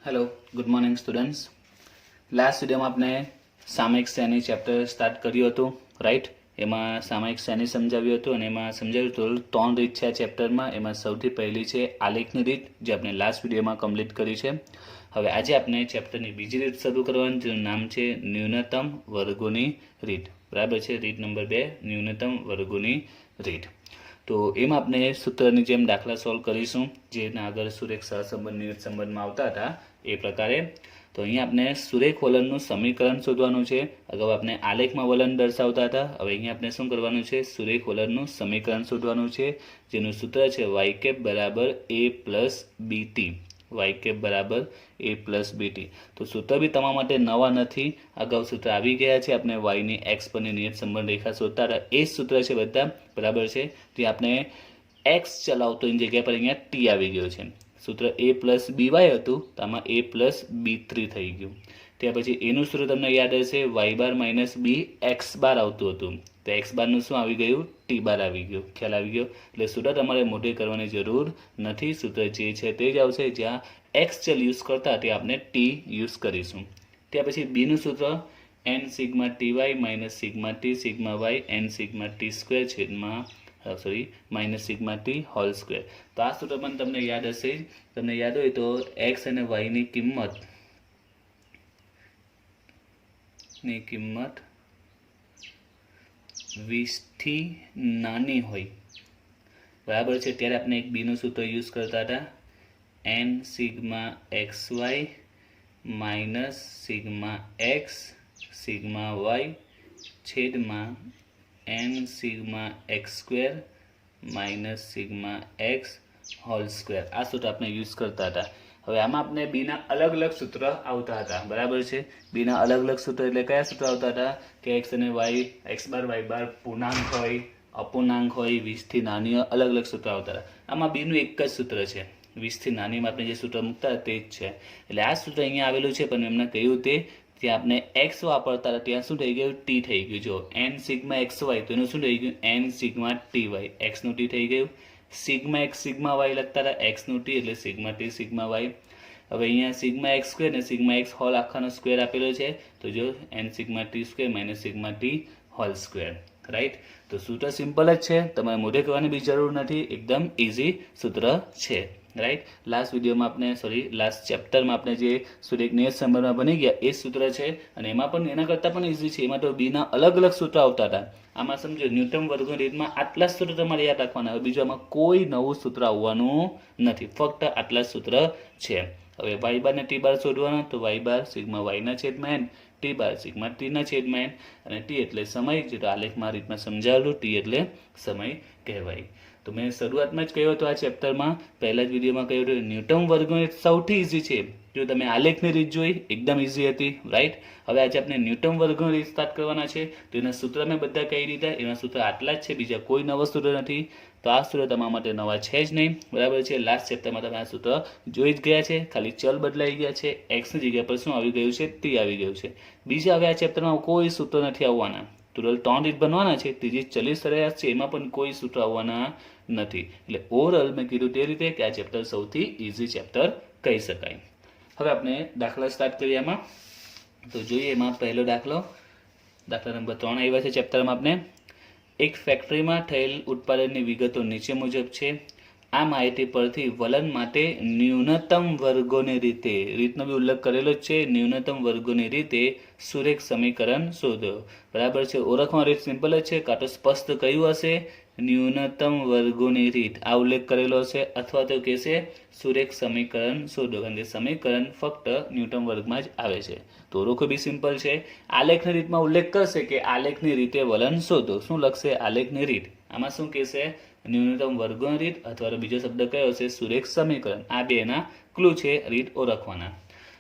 Hello, good morning students. Last વિડીયોમાં આપણે સામયિક શ્રેણી ચેપ્ટર સ્ટાર્ટ કર્યું હતું, રાઈટ? એમાં સામયિક શ્રેણી સમજાવ્યું હતું અને એમાં સમજાવ્યું હતું 3 રીત છે આ ચેપ્ટરમાં. એમાં સૌથી પહેલી છે આલેખની રીત, જે આપણે લાસ્ટ વિડીયોમાં કમ્પ્લીટ કરી છે. હવે આજે આપણે ચેપ્ટરની બીજી રીત શરૂ કરવાની, જેનું નામ છે ન્યૂનતમ વર્ગોની રીત. બરાબર છે? રીત નંબર 2, ન્યૂનતમ વર્ગોની રીત. તો એમાં આપણે સૂત્રની જેમ દાખલા સોલ્વ કરીશું, જેના આગળ સુરેખ સહસંબંધ નિયત સંબંધમાં આવતા હતા એ પ્રકારે. તો અહીંયા આપણે સુરેખ વલણનું સમીકરણ શોધવાનું છે. અગાઉ આપણે આલેખમાં વલણ દર્શાવતા હતા, હવે અહીંયા આપણે શું કરવાનું છે? સુરેખ વલણનું સમીકરણ શોધવાનું છે, જેનું સૂત્ર છે y કેપ બરાબર a plus B T. y cap બરાબર a પ્લસ બીટી. તો સૂત્ર બી તમારા માટે નવા નથી, અગાઉ સૂત્ર આવી ગયા છે. આપણે વાયની એક્સ પરની નિયત સંબંધ રેખા શોધતા હતા, એ જ સૂત્ર છે બધા, બરાબર છે? તે આપણે એક્સ ચલાવતો એની જગ્યા પર અહીંયા ટી આવી ગયો છે. સૂત્ર a પ્લસ બીવાય હતું, તો આમાં a પ્લસ b3 થઈ ગયું. ત્યાર પછી એનું સૂત્ર તમને યાદ હશે, y બાર માઇનસ બી એક્સ બાર આવતું હતું, તો એક્સ બારનું શું આવી ગયું? ટી બાર આવી ગયું. ખ્યાલ આવી ગયો? એટલે સૂત્ર તમારે મોટે કરવાની જરૂર નથી. સૂત્ર જે છે તે જ આવશે. જ્યાં એક્સ ચલ યુઝ કરતા તે આપણે ટી યુઝ કરીશું. ત્યાર પછી બીનું સૂત્ર n sigma T Y minus sigma T sigma Y n sigma T square છેદમાં minus sigma T whole square. તો આ સૂત્ર પણ તમને યાદ હશે. તમને યાદ હોય તો એક્સ અને વાયની કિંમત 20 થી નાની હોય, બરાબર છે, ત્યારે આપણે એક બીનું સૂત્ર યુઝ કરતા હતા, n sigma X Y minus sigma X sigma Y છેદમાં n sigma X square minus sigma X whole square. આ સૂત્ર આપણે યુઝ કરતા હતા. હવે આમાં આપણે બીના અલગ અલગ સૂત્ર આવતા હતા, બરાબર છે? બીના અલગ અલગ સૂત્ર એટલે કયા સૂત્ર આવતા હતા? કે એક્સ અને વાય, એક્સ બાર વાય બાર પૂર્ણાંક હોય, અપૂર્ણાંક હોય, 20 થી નાની, અલગ અલગ સૂત્ર આવતા હતા. આમાં બીનું એક જ સૂત્ર છે, 20 થી નાનીમાં આપણે જે સૂત્ર મૂકતા તે જ છે. એટલે આ સૂત્ર અહીંયા આવેલું છે, પણ એમને કહ્યું તે ત્યાં આપણે એક્સ વાપરતા હતા, ત્યાં શું થઈ ગયું? ટી થઈ ગયું. જો n સિગ્મા એક્સ વાય, તો એનું શું થઈ ગયું? n sigma T Y. એક્સનું ટી થઈ ગયું. સિગ્મા એક્સ સિગ્મા વાય લખતા હતા, એક્સનું ટી એટલે સિગ્મા ટી સિગ્મા વાય. હવે અહીંયા સિગ્મા એક્સ સ્ક્વેર ને સિગ્મા એક્સ હોલ આખાનો સ્ક્વેર આપેલો છે, તો જો n sigma T square minus sigma T whole square, right? તો સૂત્ર સિમ્પલ જ છે, તમારે મોઢે કરવાની બી જરૂર નથી, એકદમ ઇઝી સૂત્ર છે, રાઈટ? લાસ્ટ વિડીયોમાં આપણે લાસ્ટ ચેપ્ટરમાં આપણે જે સુરેખ નિયત સંબંધમાં બની ગયા એ સૂત્ર છે, અને એમાં પણ એના કરતાં પણ ઇઝી છે. એમાં તો બીના અલગ અલગ સૂત્ર આવતા હતા. આમાં સમજો ન્યૂટન વર્ગની રીતમાં આટલા જ સૂત્ર તમારે યાદ રાખવાના. હવે બીજું આમાં કોઈ નવું સૂત્ર આવવાનું નથી, ફક્ત આટલા જ સૂત્ર છે. હવે વાય બાર ને ટી બાર શોધવાના, તો વાય બાર સિગ્મા વાયના છેદમાં n, ટી બાર સિગ્મા ટીના છેદમાં n, અને ટી એટલે સમય, જે આલેખમાં રીતમાં સમજાવેલું, ટી એટલે સમય કહેવાય. તો મેં શરૂઆતમાં જ કહ્યું હતું આ ચેપ્ટરમાં, પહેલા જ વિડીયોમાં કહ્યું હતું, ન્યૂટન વર્ગની રીત સૌથી ઇઝી છે. જો તમે આલેખની રીત જોઈ, એકદમ ઇઝી હતી, રાઈટ? હવે આજે આપણે ન્યૂટન વર્ગની રીત સ્ટાર્ટ કરવાના છે. તો એના સૂત્ર મેં બધા કહી દીધા, એના સૂત્ર આટલા જ છે, બીજા કોઈ નવા સૂત્ર નથી. તો આ સૂત્ર તમારા માટે નવા છે જ નહીં, બરાબર છે? લાસ્ટ ચેપ્ટરમાં તમે આ સૂત્ર જોઈ જ ગયા છે, ખાલી ચલ બદલાઈ ગયા છે, એક્સની જગ્યા પર શું આવી ગયું છે? ટી આવી ગયું છે. બીજા હવે આ ચેપ્ટરમાં કોઈ સૂત્ર નથી આવવાના. ટોટલ 3 રીત બનવાના છે. ત્રીજી ચલિત સરેરાશ છે, એમાં પણ કોઈ સૂત્ર આવવાના નથી. એટલે ઓવરઓલ મેં કીધું તે રીતે કે આ ચેપ્ટર સૌથી ઇઝી ચેપ્ટર કહી શકાય. હવે આપણે દાખલા સ્ટાર્ટ કરીએ એમાં. તો જોઈએ એમાં પહેલો દાખલા નંબર 3 આવ્યા છે ચેપ્ટરમાં. આપણે એક ફેક્ટરીમાં થયેલ ઉત્પાદનની વિગતો નીચે મુજબ છે. આ માહિતી પરથી વલણ માટે ન્યૂનતમ વર્ગોની રીતનો બી ઉલ્લેખ કરેલો જ છે. ન્યૂનતમ વર્ગોની રીતે સુરેખ સમીકરણ શોધો, બરાબર છે? ઓળખવાની રીત સિમ્પલ જ છે, કાં તો સ્પષ્ટ કયું હશે? ન્યૂનતમ વર્ગોની રીત, આ ઉલ્લેખ કરેલો હશે, અથવા તો કહેશે સુરેખ સમીકરણ શોધો, કારણ કે સમીકરણ ફક્ત ન્યૂનતમ વર્ગમાં જ આવે છે. તો ઓળખો બી સિમ્પલ છે. આલેખની રીતમાં ઉલ્લેખ કરશે કે આલેખની રીતે વલણ શોધો. શું લખશે? આલેખની રીત. આમાં શું કહેશે? ન્યૂનતમ વર્ગોની રીત, અથવા તો બીજો શબ્દ કયો છે? સુરેખ સમીકરણ. આ બે એના ક્લુ છે રીત ઓળખવાના.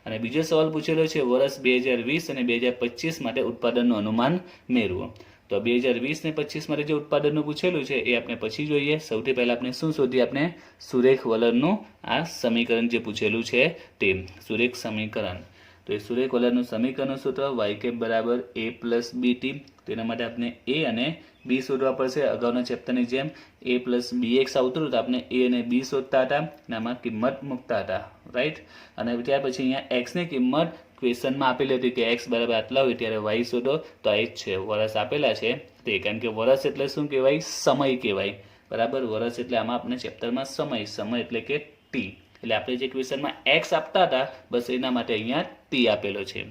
અને બીજો સવાલ પૂછેલો છે, વર્ષ 2020 અને 2025 માટે ઉત્પાદનનું અનુમાન મેળવો. તો 2020 ને 25 માટે જે ઉત્પાદનનું પૂછેલું છે એ આપણે પછી જોઈએ. સૌથી પહેલા આપણે શું શોધીએ? આપણે સુરેખ વલણનું આ સમીકરણ જે પૂછેલું છે તે સુરેખ સમીકરણ. તો એ સુરેખ વલણનું સમીકરણનું સૂત્ર y કેપ બરાબર a પ્લસ બીટી. તેના માટે આપણે a અને b શોધવા પડશે. અગાઉના ચેપ્ટરની જેમ a પ્લસ bx આવતું હતું, તો આપણે a અને b શોધતા હતા અને આમાં કિંમત મૂકતા હતા, રાઈટ। અને ત્યાર પછી અહીંયા એક્સની કિંમત ક્વેશ્ચનમાં આપેલી હતી કે એક્સ બરાબર આટલા હોય ત્યારે વાય શોધો, તો આ જ છે વર્ષ આપેલા છે તે, કારણ કે વર્ષ એટલે શું કહેવાય? સમય કહેવાય, બરાબર। વર્ષ એટલે આમાં આપણે ચેપ્ટરમાં સમય એટલે કે ટી, એટલે આપણે જે ક્વેશ્ચનમાં એક્સ આપતા હતા બસ એના માટે અહીંયા ટી આપેલો છે।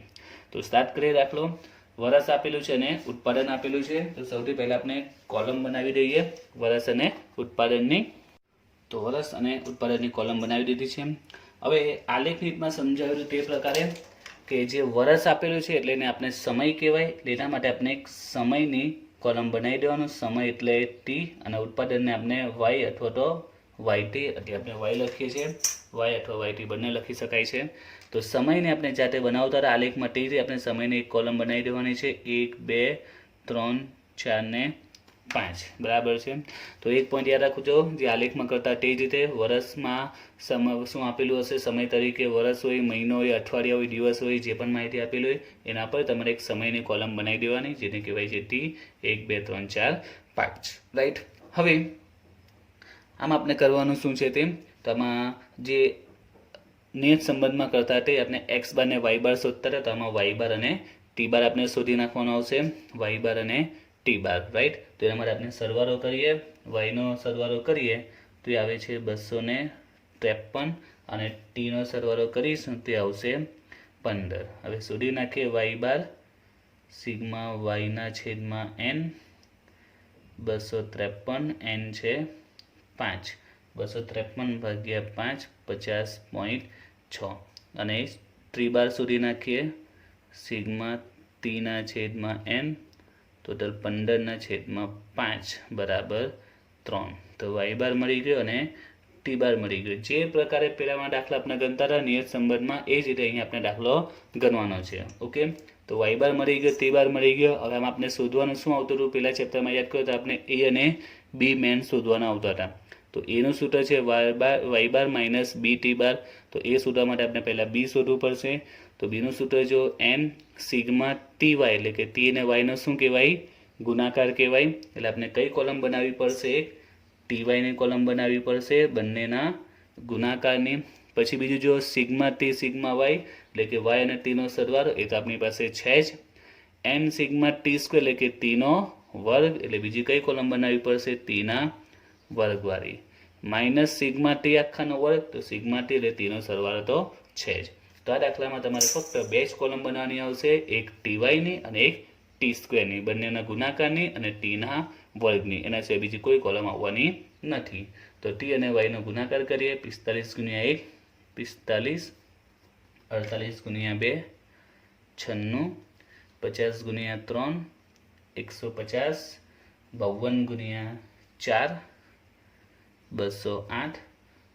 તો સ્ટાર્ટ કરીએ દાખલો। વર્ષ આપેલું છે અને ઉત્પાદન આપેલું છે, તો સૌથી પહેલા આપણે કોલમ બનાવી દઈએ વર્ષ અને ઉત્પાદનની। તો વર્ષ અને ઉત્પાદનની કોલમ બનાવી દીધી છે। હવે આલેખ રીતમાં સમજાવેલું તે પ્રકારે કે જે વર્ષ આપેલું છે એટલે એને આપણે સમય કહેવાય, એના માટે આપણે એક સમયની કોલમ બનાવી દેવાનું, સમય એટલે ટી, અને ઉત્પાદનને આપણે વાય અથવા તો વાયટી, એટલે આપણે વાય લખીએ છીએ, વાય અથવા વાયટી બંને લખી શકાય છે। તો સમયને આપણે જાતે બનાવતા હતા આલેખમાં તે રીતે આપણે સમયની એક કોલમ બનાવી દેવાની છે, 1 2 3 4 ને 5, બરાબર છે। તો એક પોઈન્ટ યાદ રાખજો, જે આલેખમાં કરતા તે જ રીતે વર્ષમાં સમય શું આપેલું હશે? સમય તરીકે વર્ષ હોય, મહિનો હોય, અઠવાડિયા હોય, દિવસ હોય, જે પણ માહિતી આપેલી હોય એના પર તમારે એક સમયની કોલમ બનાવી દેવાની, જેને કહેવાય છે ટી, 1 2 3 4 5, રાઈટ। હવે આમાં આપણે કરવાનું શું છે તેમ, તો આમાં જે નિયત સંબંધમાં કરતા તે આપણે એક્સ બાર ને વાય બાર શોધતા હતા, તો આમાં વાય બાર અને ટી બાર આપણે શોધી નાખવાનો આવશે, વાય બાર અને ટી બાર, રાઈટ। તો એના માટે આપણે સરવાળો કરીએ, વાયનો સરવાળો કરીએ તો એ આવે છે 253, અને ટીનો સરવાળો કરીશું તે આવશે 15। હવે શોધી નાખીએ વાય બાર, સિગ્મા વાયના છેદમાં એન, 253, એન છે 5, 253 ભાગ્યા 5 50.6, અને ટી બાર શોધી નાખીએ, સિગ્મા ટીના છેદમાં એન, ટોટલ 15/5 બરાબર 3। તો વાય બાર મળી ગયો અને ટી બાર મળી ગયો। જે પ્રકારે પહેલામાં દાખલા આપણે ગણતા હતા નિયત સંબંધમાં, એ જ રીતે અહીંયા આપણે દાખલો ગણવાનો છે, ઓકે। તો વાય બાર મળી ગયો, ટી બાર મળી ગયો। હવે આમાં આપણે શોધવાનું શું આવતું હતું? પહેલા ચેપ્ટરમાં યાદ કર્યો તો આપણે એ અને બી મેન શોધવાના આવતા હતા। તો એનું સૂત્ર છે વાય બાર માઇનસ બી ટી બાર, તો એ શોધવા માટે આપણે પહેલાં બી શોધવું પડશે। તો બીનું સૂત્ર જો એન સિગ્મા ટી વાય, એટલે કે ટી અને વાયનો શું કહેવાય? ગુણાકાર કહેવાય। એટલે આપણે કઈ કોલમ બનાવવી પડશે? ટી વાયની કોલમ બનાવવી પડશે, બંનેના ગુણાકારની। પછી બીજું જો સિગ્મા ટી સિગ્મા વાય, એટલે કે વાય અને ટીનો સરવાળો, એ તો આપણી પાસે છે જ। એન સિગ્મા ટી સ્ક્વેર, એટલે કે ટીનો વર્ગ, એટલે બીજી કઈ કોલમ બનાવવી પડશે? ટીના વર્ગવાળી, માઇનસ સિગ્મા ટી આખાનો વર્ગ, તો સિગ્મા ટી એટલે ટીનો સરવાળો તો છે જ। તો આ દાખલામાં તમારે ફક્ત બે જ કોલમ બનાવવાની આવશે, એક ટી વાયની અને એક ટી સ્ક્વેરની, બંનેના ગુણાકારની અને ટીના વર્ગની, એના સિવાય બીજી કોઈ કોલમ આવવાની નથી। તો ટી અને વાયનો ગુણાકાર કરીએ, 45 × 1 45, 48 × 2 96, 50 × 3 150, 52 × 4 208,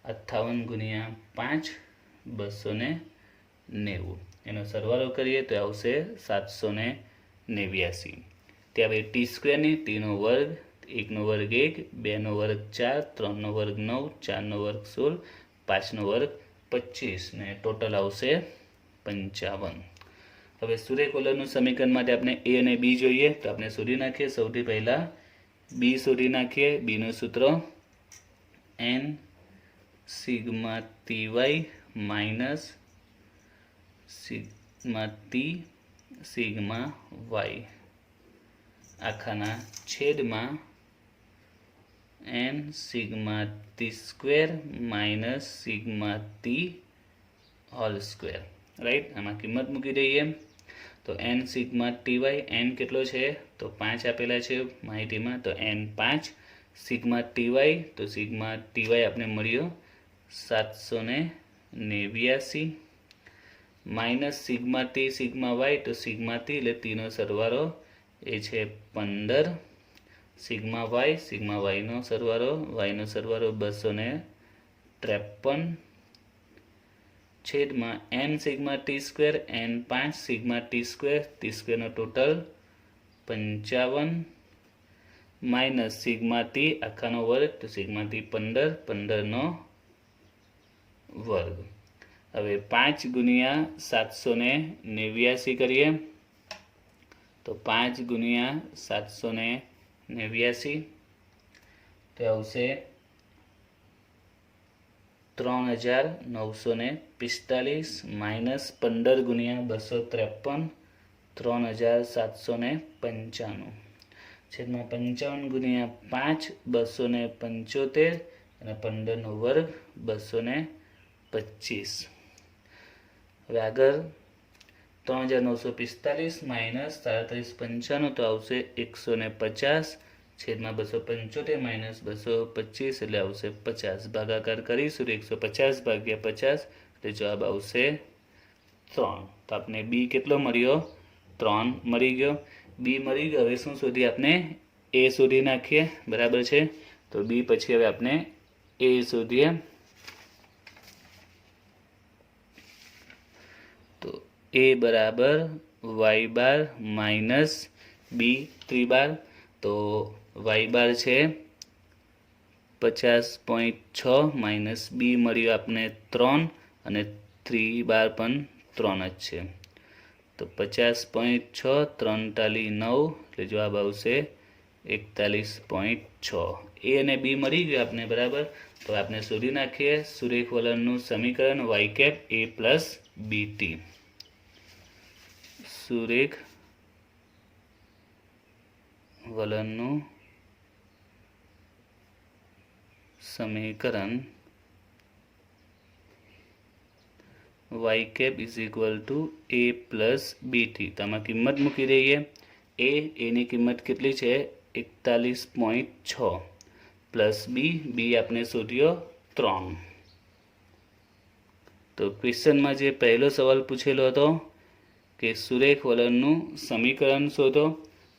58 × 5 290, એનો સરવાળો કરીએ તો આવશે 789। ત્યાં હવે ટી સ્ક્વેરની, ટીનો વર્ગ, 1નો વર્ગ 1, 2નો વર્ગ 4, 3નો વર્ગ 9, 4નો વર્ગ 16, 5નો વર્ગ 25, ને ટોટલ આવશે 55। હવે સૂર્યકોલરનું સમીકરણ માટે આપણે એ અને બી જોઈએ, તો આપણે શોધી નાખીએ। સૌથી પહેલાં બી શોધી નાખીએ। બીનું સૂત્ર N sigma T Y minus sigma T sigma Y આખાના છેદમાં N sigma T square minus sigma T whole square, right. આમાં કિંમત મૂકી દઈએ તો N sigma T Y, N કેટલો છે? તો 5 આપેલા છે માહિતીમાં, તો એન 5, સિગ્મા ટી વાય, તો સિગ્મા ટી વાય આપણે મળ્યો 789, minus sigma T sigma Y, તો સિગ્મા ટી એટલે ટીનો સરવાળો એ છે 15, સિગ્મા વાયનો સરવાળો 253, છેદમાં N sigma T square, N 5, sigma T સ્ક્વેરનો ટોટલ 55, માઇનસ સિગ્મા ટી આખાનો વર્ગ, તો સિગ્મા ટી 15, 15નો વર્ગ। હવે 5 × 789 કરીએ, તો 5 × 789 તો આવશે 3945 માઇનસ 15 ગુણ્યા 253 3795 છેદમાં 55 ગુણ્યા 5 275 અને 15નો વર્ગ 225. હવે આગળ 3945 માઇનસ 3795 તો આવશે 150 છેદમાં 275 માઇનસ 225 એટલે આવશે 50. ભાગાકાર કરીશું 150 ભાગ્યા 50 એટલે જવાબ આવશે 3. તો આપણે બી કેટલો મળ્યો? 3 મળી ગયો. બી મળી ગયો. હવે શું શોધી? આપણે એ શોધી નાખીએ. બરાબર છે. તો બી પછી હવે આપણે એ શોધીએ. તો એ બરાબર વાય બાર માઇનસ બી ત્રિબાર. તો વાય બાર છે 50.6 માઇનસ બી મળ્યું આપણે 3 અને 3 બાર પણ 3 જ છે. તો 50.6 3 ટાલી 9 એટલે જવાબ આવશે 41.6. એ અને બી મળી ગયું આપણે. બરાબર. તો આપણે શોધી નાખીએ સુરેખ વલણનું સમીકરણ Y cap A plus B T. સુરેખ વલણનું સમીકરણ Y cap is equal to A plus B T. તો આમાં કિંમત મૂકી દઈએ. એની કિંમત કેટલી છે? 41.6 પ્લસ બી આપણે શોધ્યો 3. તો ક્વેશ્ચનમાં જે પહેલો સવાલ પૂછેલો હતો કે સુરેખ વલણનું સમીકરણ શોધો.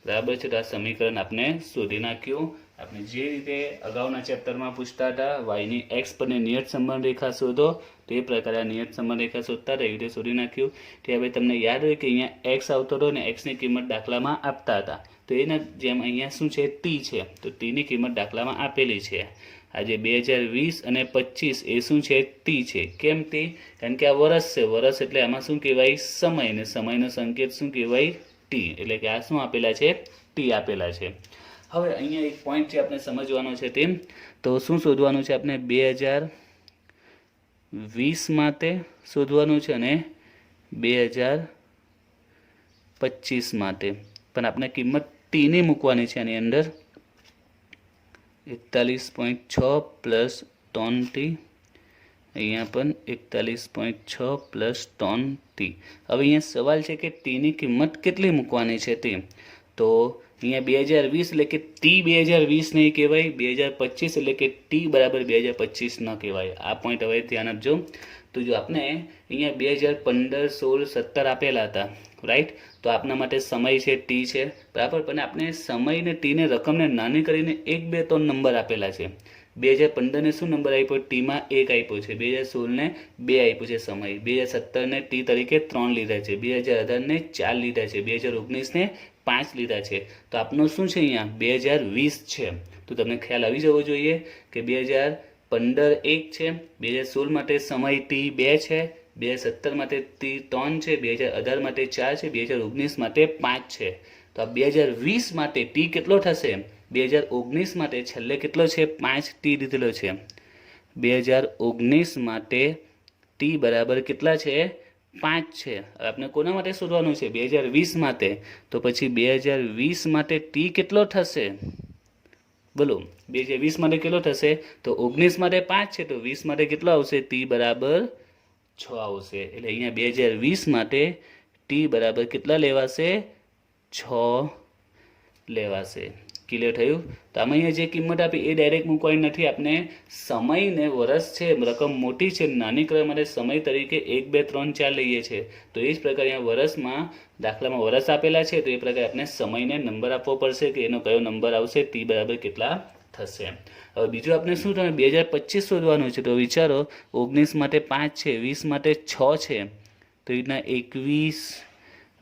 બરાબર છે. તો આ સમીકરણ આપણે શોધી નાખ્યું. આપણે જે રીતે અગાઉના ચેપ્ટરમાં પૂછતા હતા વાયની એક્સ પરની નિયત સંબંધ રેખા શોધો, તો એ પ્રકારે નિયત સંબંધ રેખા શોધતા હતા, એવી રીતે શોધી નાખ્યું. તે હવે તમને યાદ હોય કે અહીંયા એક્સ આવતો હતો ને એક્સની કિંમત દાખલામાં આપતા હતા. તો એના જેમ અહીંયા શું છે? ટી છે. તો ટીની કિંમત દાખલામાં આપેલી છે. આજે 2020 અને 25 એ શું છે? ટી છે. કેમ ટી? કારણ કે આ વર્ષ છે. વર્ષ એટલે આમાં શું કહેવાય? સમય. ને સમયનો સંકેત શું કહેવાય? ટી. એટલે કે આ શું આપેલા છે? ટી આપેલા છે. હવે અહીંયા એક પોઈન્ટ છે આપણે સમજવાનો છે. તેમ તો શું શોધવાનું છે આપણે? 2020 માટે શોધવાનું છે અને 2025 માટે. પણ આપણે કિંમત ટીની મૂકવાની છે આની અંદર. 41.6 પ્લસ 3t. અહીંયા પણ 41.6 પ્લસ 3t. હવે અહીંયા સવાલ છે કે ટીની કિંમત કેટલી મૂકવાની છે તે. તો અહીંયા 2020 એટલે કે ટી 2020 નહીં કહેવાય. 2025 એટલે કે ટી બરાબર 2025 ન કહેવાય. આ પોઈન્ટ હવે ધ્યાન આપજો. તો જો આપણે અહીંયા 2015, 16, 17 આપેલા હતા, રાઈટ. તો આપના માટે સમય છે ટી છે. બરાબર. પણ આપણે સમયને ટીને રકમને નાની કરીને 1, 2, 3 નંબર આપેલા છે. 2015ને શું નંબર આપ્યો? ટીમાં 1 આપ્યો છે. 2016ને 2 આપ્યો છે સમય. 2017ને ટી તરીકે 3 લીધા છે. 2018ને 4 લીધા છે. 2019ને 5 લીધા છે. તો આપનો શું છે? અહીંયા 2020 છે. તો તમને ખ્યાલ આવી જવો જોઈએ કે 2015 1 છે, 2016 માટે સમય ટી 2 છે, 2017 માટે ટી 3 છે, 2018 માટે 4 છે, 2019 માટે 5 છે. તો આ 2020 માટે ટી કેટલો થશે? 2019 માટે છેલ્લે કેટલો છે? 5 ટી લીધેલો છે. 2019 માટે ટી બરાબર કેટલા છે? 5 છે. આપણે કોના માટે શોધવાનું છે? 2020 માટે. તો પછી 2020 માટે ટી કેટલો થશે? બોલો. 2020 માટે કેટલો થશે? તો 19 માટે 5 છે. તો 20 માટે કેટલો આવશે? ટી બરાબર 6 આવશે. એટલે અહીંયા 2020 માટે ટી બરાબર કેટલા લેવાશે? 6 લેવાશે. ક્લિયર થયું? તો આમાં અહીંયા જે કિંમત આપી એ ડાયરેક્ટ મૂકવાની નથી. આપણે સમયને વર્ષ છે, રકમ મોટી છે, નાની કરવા માટે સમય તરીકે 1, 2, 3, 4 લઈએ છીએ. તો એ જ પ્રકારે અહીંયા વર્ષમાં દાખલામાં વર્ષ આપેલા છે. તો એ પ્રકારે આપણે સમયને નંબર આપવો પડશે કે એનો કયો નંબર આવશે, ટી બરાબર કેટલા થશે. હવે બીજું આપણે શું થાય? 2025 શોધવાનું છે. તો વિચારો 19 માટે 5 છે, 20 માટે 6 છે. તો એ રીતના 21,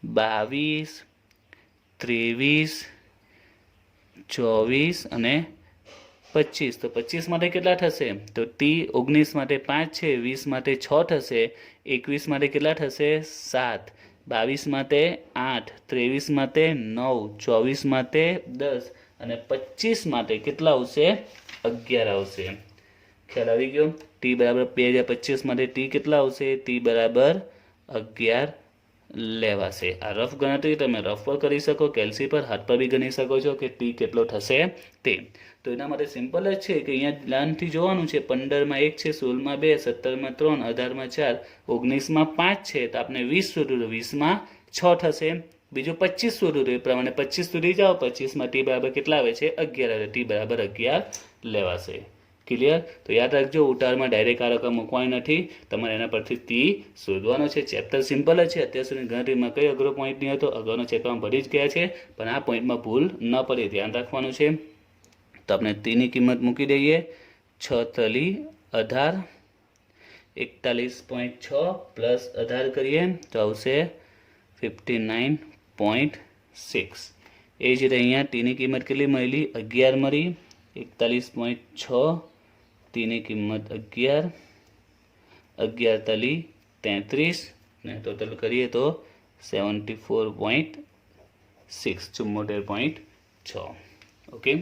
22, 23, 24 અને 25. તો 25 માટે કેટલા થશે? તો ટી 19 માટે 5 છે, 20 માટે 6 થશે, 21 માટે કેટલા થશે? 7, 22 માટે 8, 23 માટે 9, 24 માટે 10 અને 25 માટે કેટલા આવશે? 11 આવશે. ખ્યાલ આવી ગયો? ટી બરાબર 2025 માટે ટી કેટલા આવશે? ટી બરાબર 11 લેવાશે. આ રફ ગણતરી તમે રફ પર કરી શકો, કેલ્સી પર હાથ પર બી ગણી શકો છો કે ટી કેટલો થશે તે. તો એના માટે સિમ્પલ જ છે કે અહીંયા ધ્યાનથી જોવાનું છે. 15માં 1 છે, 16માં 2, 17માં 3, 18માં 4, 19માં 5 છે. તો આપણે 20 શોધવું, તો 20માં 6 થશે. બીજું 25 શોધવું, તો એ પ્રમાણે 25 સુધી જાઓ. 25માં ટી બરાબર કેટલા આવે છે? 11 આવે. ટી બરાબર 11 લેવાશે. ક્લિયર? તો યાદ રાખજો, ઉતારમાં ડાયરેક્ટ આ રકમ મૂકવાની નથી, તમારે એના પરથી ટી શોધવાનો છે. ચેપ્ટર સિમ્પલ જ છે. અત્યાર સુધી ગણતરીમાં કઈ અઘરો પોઈન્ટ નહીં હતો, અગાઉના ચેપ્ટરમાં ભરી જ ગયા છે, પણ આ પોઈન્ટમાં ભૂલ ન પડે ધ્યાન રાખવાનું છે. તો આપણે ટીની કિંમત મૂકી દઈએ. 6 તલી 18, 41.6 પ્લસ 18 કરીએ તો આવશે 59.6. એ જ રીતે અહીંયા ટીની કિંમત કેટલી મળી? 11 મળી. 41.6, ટીની કિંમત 11, 11 તલી 33 ને ટોટલ કરીએ તો 74.6, 74.6. ઓકે.